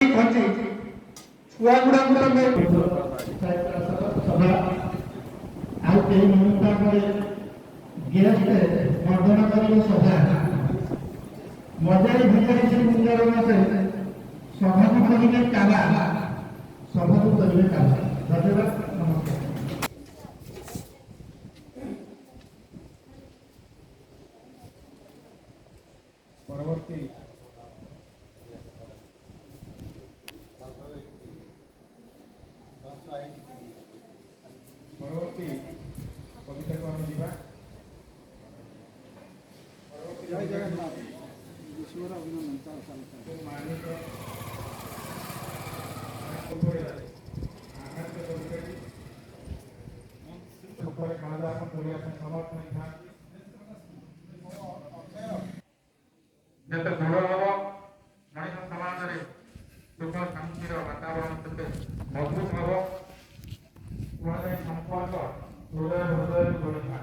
कहती छुआ गुड़ा में सभा आउ कई मिनिटा पर गेस्ट मर्दन कर सभा मजाई भिखारी से मुंडर मासे सभा को करिवे काला सभा को करिवे काला। धन्यवाद, नमस्कार। परवर्ती परवर्ती कविता को हम जीवा जय जगन्नाथ ईश्वर अभिनंदन मानिक आकाश कविता ऊपर काला अपन पूरी अपन समाप्त नहीं था जत दृढ़ हम मनुष्य समाज में सुख शांतिर वातावरण से मजबूत हम संपर्क हृदय हृदय जोड़ी था।